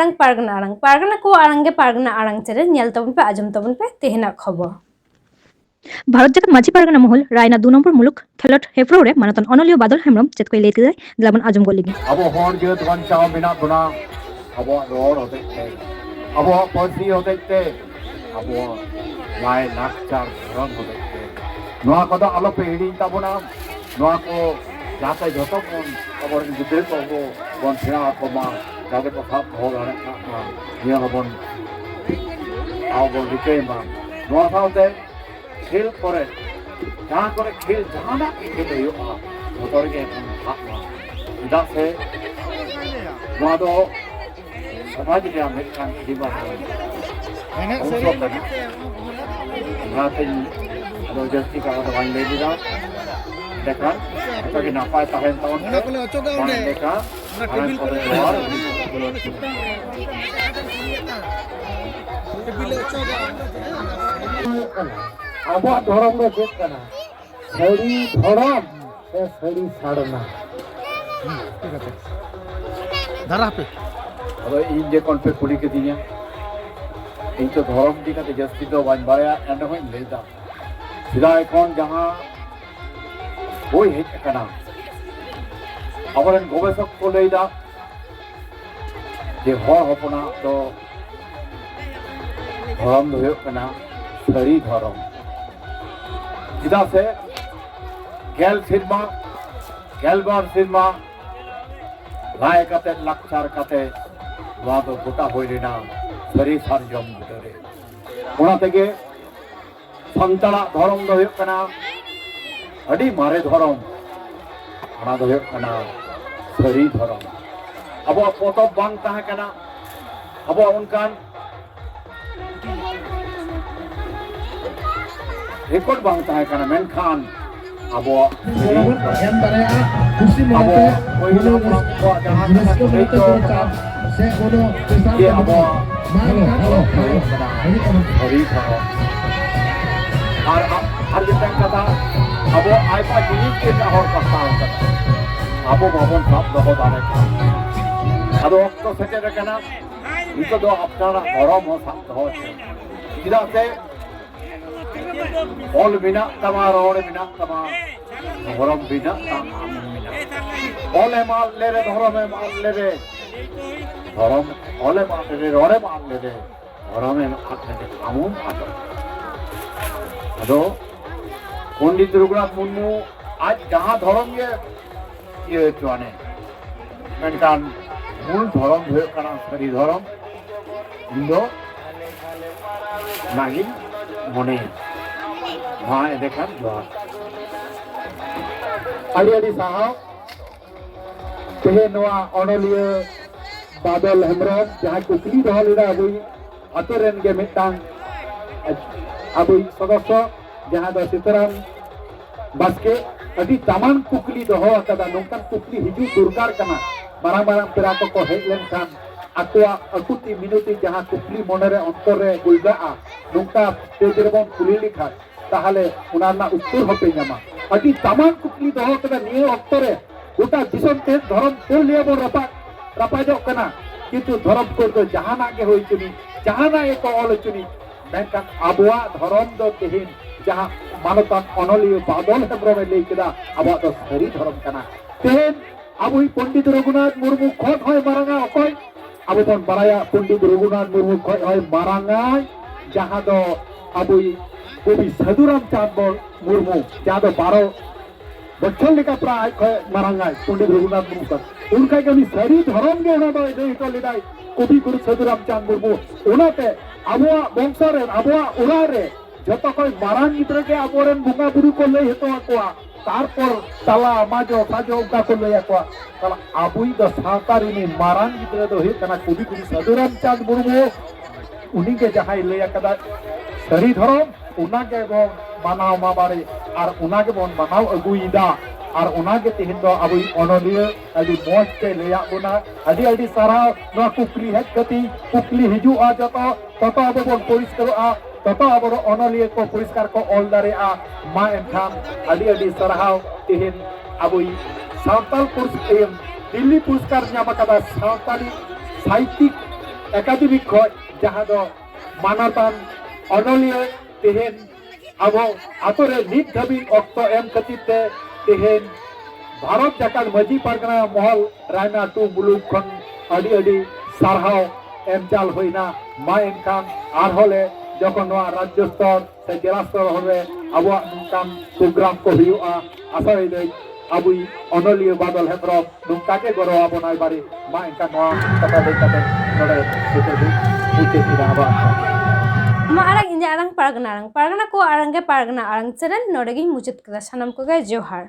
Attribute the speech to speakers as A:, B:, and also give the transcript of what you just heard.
A: आड़ांग पारगना को आड़ांगे पारगना आड़ांग channel nail तबन पे आजम तबन पे तेहना खबर
B: भारत जाकत माझी पारगना महल रायना 2 नम्बर मुलुक थलट हेफ्रो रे मानतन अनलियो बादल हेमरम चेत कोई लेते जाय दिलाबन आजम गोल लगी
C: अब हर जेत बांचाव मेना बना अब रोड होते अब पार्टी होते अब लाय लाचार रंग होते नोआ को आलो पे हिड़ी ताबना नोआ को जाते जतो बन अब गिद्रे को बन सेना को मा जाते को साफ हो गाने का ये बन आओ बन दिखे मा नोआ साउते खेल करे जहाँ करे खेल जहाँ ना खेल यो आ मोटर के हाथ मा इधर से नोआ तो समाज के हम एक काम की बात है उसको करना नाते दो जस्ती का तो वाइन ले लिया देखा तो कि नापा ताहें तो देखा टेबिल पर अब धर्म में चेक करना सड़ी धर्म से सड़ी साड़ना
D: धरा पे
C: अब इन जे कौन पे कुड़ी के दिया इन तो धर्म दी का जस्ती तो वाइन बाया एंड में लेता सीधा कौन जहाँ वो ही करना अब इन गोबेसक को लेता जे हर होपना तो धर्म दो करना सड़ी धर्म सीधा से गेल सिरमा लाए कते लक्षार कते वहाँ तो गोटा हो लेना सरी सारजम भितरे ओना तेगे संतला धर्म दो कना अडी मारे धर्म ओना दो कना सरी धर्म अब पोतब बांग ताहे कना अब उनकान रिकॉर्ड बांग ताहे कना मेनखान अब ये अब हर जितने कथा अब आइपा जिनिस के हर कथा होता अब भवन सब बहुत आने का अब तो सच्चे रखना इनको दो अपना धर्म हो सब हो इधर से ऑल बिना तमार और बिना तमार धर्म बिना तमार ऑल माल ले रे धर्म में माल ले रे धर्म ऑल माल ले रे रोरे माल ले रे धर्म में आत्मा के कामों आतो अदो पंडित रघुनाथ मुर्मू आज जहाँ धर्म ये चुने मेंटान मूल धर्म हुए करना सरी धर्म इंदो नागी मोने हाँ देखा जोहार अड़ी साहब तेहे नवा अनलिया बादल हेमरम जहाँ कुकली दो लेना अबुई अतरेन के मिटांग अबुई सदस्य जहाँ दो सीताराम बास्के अभी तमाम कुकली दो हो अकदा नोंकन कुकली हिजू दुर्गार कना मारा मारा पेरा को हेडलेन खान अकुआ अकुती मिनुती जहाँ कुकली मोनरे अंतरे गुलगा नोंका तेजरबन कुली लिखा ताहले उनारना उत्तर होते नमा अभी तमाम कुकली दो कदा निये अंतरे गोटा दिसम ते धर्म तो लिया बो रपा जो कना किंतु धर्म को तो जहाना के होई चुनी जहाना एक ऑल चुनी मेनका अबुआ धर्म दो तेहिन जहाँ मानतान अनलियो बादल हेमरम ले केदा अबुआ तो सरी धर्म कना तेहिन अबुई पंडित रघुनाथ मुर्मू खत होय मारांगा अकय अबु बन बाराया पंडित रघुनाथ मुर्मू खत होय मारांगा जहाँ दो अबुई कवि साधुराम चांद मुर्मू जहाँ दो 12 बच्चों लेका प्राय मारांगा पंडित रघुनाथ मुर्मू का उनका कभी सरी धर्म के ना दो इधर इधर लेदाई कवि गुरु साधुराम चांद मुर्मू उनाते अबुआ बंशरे अबुआ उरारे जतो कोई मारांग गिद्रे के अबोरेन बुंगा बुरु को ले हेतो आकोआ तारपर तला माजो साजो उनका को ले आकोआ तला अबुई दो सावतारी नि मारांग गिद्रे दो हे कना कवि गुरु साधुराम चांद मुर्मू उनी के जहाँ ले आकदा सरी धर्म उना के बो मानाव माबारे और उना के बोन मानाव अगुईदा और उना के तिहिन दो अबुई अनलिया अदि मोज के ले आबोना अदि सारा नो कुकली हेज कति कुकली हिजू आ जतो ततो अब बोन परिष्कार आ ततो अब अनलिया को परिष्कार को ऑल दारे आ मा एनखान अदि सरहाव तिहिन अबुई सावताल पुरस्कार दिल्ली पुरस्कार ᱧᱟᱢ ᱟᱠᱟᱫᱟ सावताली साहित्यिक एकाडेमिक खज जहाँ दो मानतान अनलिया तेहेन आबो आतोरे नित धाबी अक्तो एम खातिर तेहेन भारत जाकात माजी पारगना महल रायना टू मुलुग खन अडी अडी सारहाव एम चाल होइना मा एनखान आरहले जखन नवा राज्य स्तर से जिला स्तर होबे आबो नुकान प्रोग्राम को हुआ आशा दे आबुई अनलिया बादल हेम्ब्रम नुकाके गरो आबोनाय बारे मा एनखान नवा कथा लेकाते नोडे उचित आबा
A: मा आरang इंजा आरang pargana को आरंगे pargana आरंग चैनल नोडे गी मुचित कदा सानाम को गे जोहार।